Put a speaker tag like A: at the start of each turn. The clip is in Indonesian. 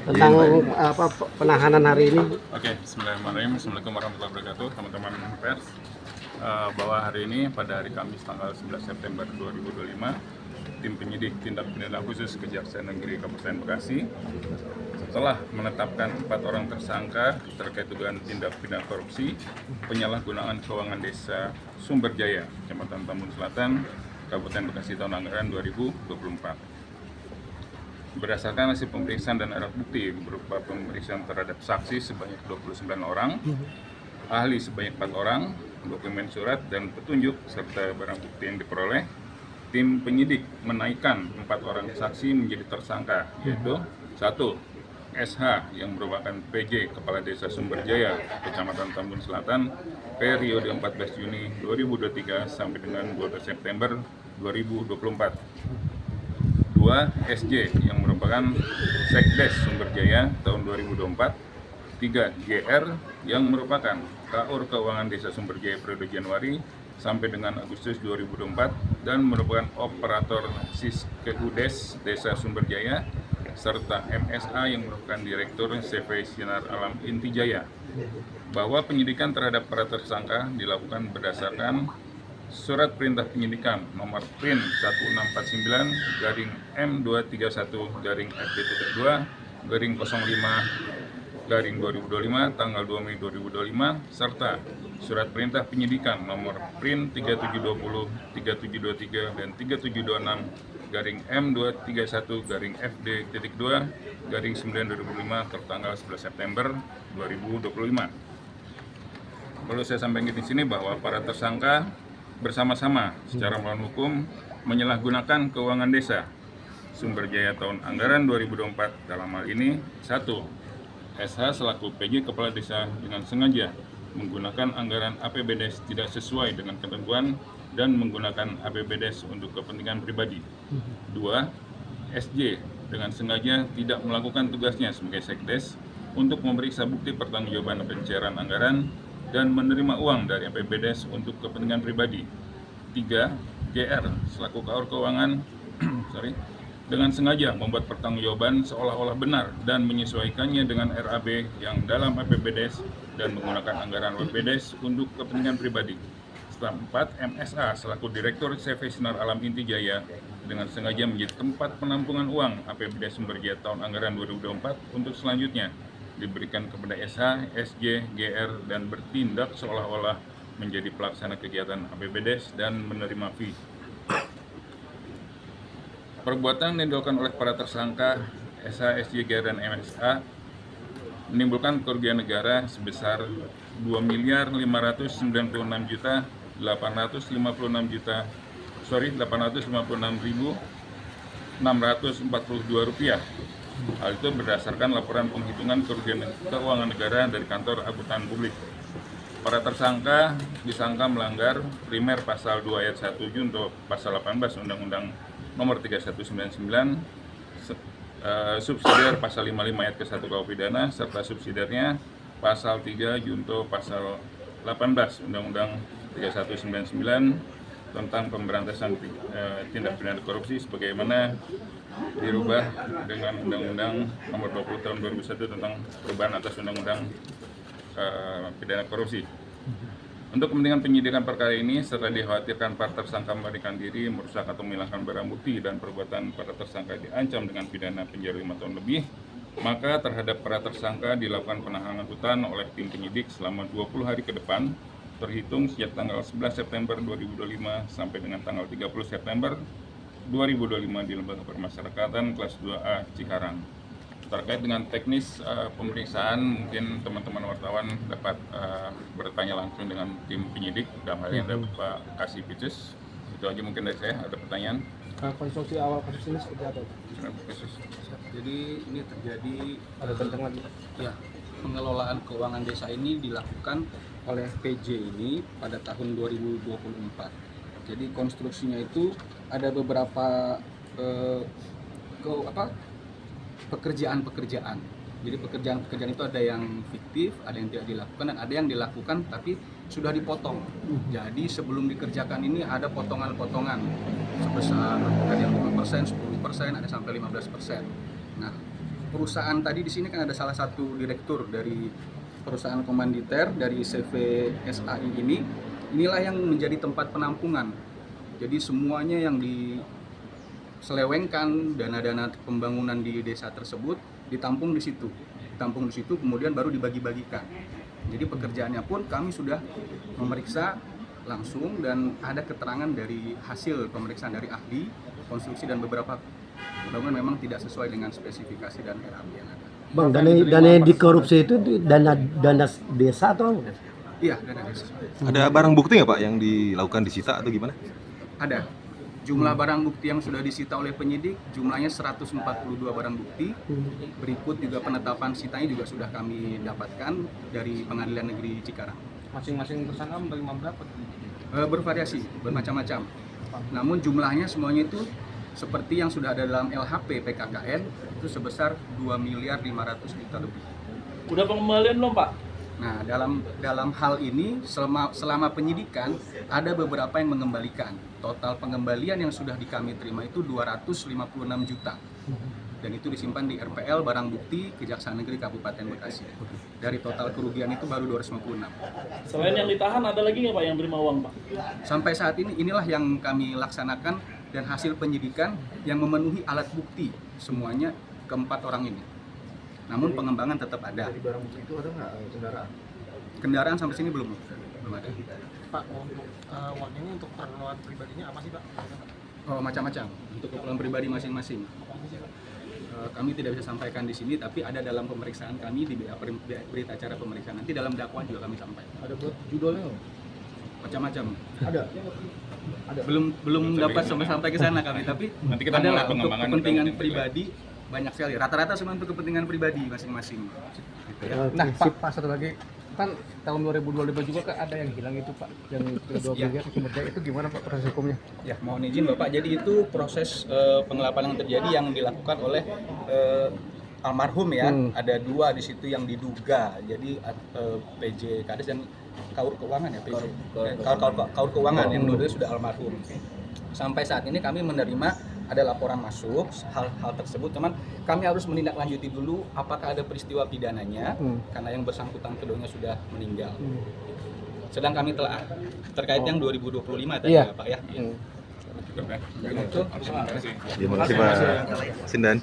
A: tentang penahanan hari ini.
B: Oke, bismillahirrahmanirrahim. Assalamualaikum warahmatullahi wabarakatuh, teman-teman pers. Bahwa hari ini pada hari Kamis tanggal 11 September 2025, tim penyidik tindak pidana khusus Kejaksaan Negeri Kabupaten Bekasi telah menetapkan 4 orang tersangka terkait dugaan tindak pidana korupsi penyalahgunaan keuangan desa Sumberjaya, Kecamatan Tambun Selatan, Kabupaten Bekasi tahun anggaran 2024. Berdasarkan hasil pemeriksaan dan alat bukti berupa pemeriksaan terhadap saksi sebanyak 29 orang, ahli sebanyak 4 orang, dokumen surat dan petunjuk serta barang bukti yang diperoleh, tim penyidik menaikkan 4 orang saksi menjadi tersangka, yaitu 1. SH yang merupakan PJ Kepala Desa Sumberjaya, Kecamatan Tambun Selatan, periode 14 Juni 2023 sampai dengan 12 September 2024. 2. SJ yang merupakan Sekdes Sumberjaya tahun 2024. 3. GR yang merupakan KUR Keuangan Desa Sumberjaya periode Januari sampai dengan Agustus 2024 dan merupakan operator Siskehudes Desa Sumberjaya, serta MSA yang merupakan Direktur CV Sinar Alam Intijaya. Bahwa penyidikan terhadap para tersangka dilakukan berdasarkan Surat Perintah Penyidikan nomor PRIN 16-M231-M2-05-2025 tanggal 2 Mei 2025 serta Surat Perintah Penyidikan nomor PRIN 3720, 3723 dan 3726-M231-FD.2-9 tertanggal 11 September 2025. Perlu saya sampaikan di sini bahwa para tersangka bersama-sama secara melawan hukum menyalahgunakan keuangan desa Sumberjaya tahun anggaran 2024 dalam hal ini 1. SH selaku PJ Kepala Desa dengan sengaja menggunakan anggaran APBDes tidak sesuai dengan ketentuan dan menggunakan APBDes untuk kepentingan pribadi. 2. SJ dengan sengaja tidak melakukan tugasnya sebagai Sekdes untuk memeriksa bukti pertanggungjawaban pencairan anggaran dan menerima uang dari APBDes untuk kepentingan pribadi. 3. GR selaku KUR Keuangan dengan sengaja membuat pertanggungjawaban seolah-olah benar dan menyesuaikannya dengan RAB yang dalam APBDes dan menggunakan anggaran APBDes untuk kepentingan pribadi. 4. MSA selaku Direktur CV Sinar Alam Intijaya dengan sengaja menjadi tempat penampungan uang APBDes Sumberjaya tahun anggaran 2024 untuk selanjutnya diberikan kepada SH, SJ, GR dan bertindak seolah-olah menjadi pelaksana kegiatan APBDes dan menerima fee. Perbuatan yang dilakukan oleh para tersangka SH, SJ, GR dan MSA menimbulkan kerugian negara sebesar 856.642 rupiah. Hal itu berdasarkan laporan penghitungan kerugian keuangan negara dari Kantor Akuntan Publik. Para tersangka disangka melanggar primer pasal 2 ayat 1 junto pasal 18 Undang-Undang Nomor 3199, subsidiar pasal 55 ayat ke-1 KUH pidana serta subsidiarnya pasal 3 junto pasal 18 Undang-Undang 3199 tentang pemberantasan tindak pidana korupsi sebagaimana dirubah dengan Undang-Undang Nomor 20 Tahun 2001 tentang perubahan atas Undang-Undang pidana korupsi. Untuk kepentingan penyidikan perkara ini, setelah dikhawatirkan para tersangka melarikan diri, merusak atau menghilangkan barang bukti dan perbuatan para tersangka diancam dengan pidana penjara 5 tahun lebih, maka terhadap para tersangka dilakukan penahanan rutan oleh tim penyidik selama 20 hari ke depan, terhitung sejak tanggal 11 September 2025 sampai dengan tanggal 30 September 2025 di Lembaga Permasyarakatan kelas 2A Cikarang. Terkait dengan teknis pemeriksaan, mungkin teman-teman wartawan dapat bertanya langsung dengan tim penyidik, dalam hal ini ada Pak Kasipicus. Itu aja mungkin dari saya. Ada pertanyaan?
A: Konstruksi awal kasus ini seperti apa?
C: Jadi ini terjadi
A: Ada tantangan
C: ya, pengelolaan keuangan desa ini dilakukan oleh PJ ini pada tahun 2024. Jadi konstruksinya itu ada beberapa pekerjaan-pekerjaan. Jadi pekerjaan-pekerjaan itu ada yang fiktif, ada yang tidak dilakukan, dan ada yang dilakukan tapi sudah dipotong. Jadi sebelum dikerjakan ini ada potongan-potongan sebesar ada yang 5%, 10%, ada sampai 15%. Nah, perusahaan tadi di sini kan ada salah satu direktur dari perusahaan komanditer dari CVSAI ini, inilah yang menjadi tempat penampungan. Jadi semuanya yang diselewengkan, dana-dana pembangunan di desa tersebut ditampung di situ. Kemudian baru dibagi-bagikan. Jadi pekerjaannya pun kami sudah memeriksa langsung dan ada keterangan dari hasil pemeriksaan dari ahli konstruksi dan beberapa bangunan memang tidak sesuai dengan spesifikasi dan RAB yang ada.
D: Bang, dana yang dikorupsi itu dana desa atau?
C: Iya, dana desa.
E: Ada barang bukti nggak Pak yang dilakukan disita atau gimana?
C: Ada. Jumlah barang bukti yang sudah disita oleh penyidik jumlahnya 142 barang bukti. Berikut juga penetapan sitanya juga sudah kami dapatkan dari Pengadilan Negeri Cikarang.
A: Masing-masing tersangka menerima berapa?
C: Bervariasi, bermacam-macam. Namun jumlahnya semuanya itu seperti yang sudah ada dalam LHP PKKN itu sebesar 2.500.000.000 lebih.
F: Udah pengembalian belum Pak?
C: Nah, dalam hal ini selama penyidikan ada beberapa yang mengembalikan. Total pengembalian yang sudah kami terima itu 256 juta. Dan itu disimpan di RPL barang bukti Kejaksaan Negeri Kabupaten Bekasi. Dari total kerugian itu baru 256.
F: Selain yang ditahan ada lagi nggak Pak yang terima uang Pak?
C: Sampai saat ini inilah yang kami laksanakan dan hasil penyidikan yang memenuhi alat bukti semuanya keempat orang ini. Namun pengembangan tetap ada.
A: Di barang bukti itu ada nggak kendaraan?
C: Kendaraan sampai sini belum ada.
G: Pak, untuk uang ini untuk keperluan pribadinya apa sih Pak?
C: Oh, macam-macam untuk keperluan pribadi masing-masing. Kami tidak bisa sampaikan di sini, tapi ada dalam pemeriksaan kami di berita acara pemeriksaan. Nanti dalam dakwaan juga kami sampaikan.
A: Ada buat judulnya nggak?
C: Macam-macam.
A: Ada.
C: Belum dapat sampai ke sana kami, tapi
B: Nanti kita
C: adalah
B: mulai
C: untuk
B: pengembangan
C: kepentingan
B: juga.
C: pribadi banyak sekali. Rata-rata semua untuk kepentingan pribadi masing-masing. Gitu ya.
A: Nah, Pak, satu lagi kan tahun 2025 juga kan ada yang hilang itu Pak, yang kedua
C: Ya.
A: miliar sumber daya itu gimana Pak proses hukumnya?
C: Ya, mohon izin Bapak. Jadi itu proses penggelapan yang terjadi yang dilakukan oleh almarhum ya. Ada dua di situ yang diduga. Jadi PJ Kades dan Kaur Keuangan ya, PJ. Kaur Keuangan yang dua-duanya sudah almarhum. Sampai saat ini kami menerima ada laporan masuk hal tersebut, teman. Kami harus menindaklanjuti dulu apakah ada peristiwa pidananya karena yang bersangkutan keduanya sudah meninggal. Sedang kami telah terkait yang 2025 tadi ya Pak ya.
B: Cukup ya.
C: Begitu.
B: Terima kasih.
E: Terima kasih Pak Sindan.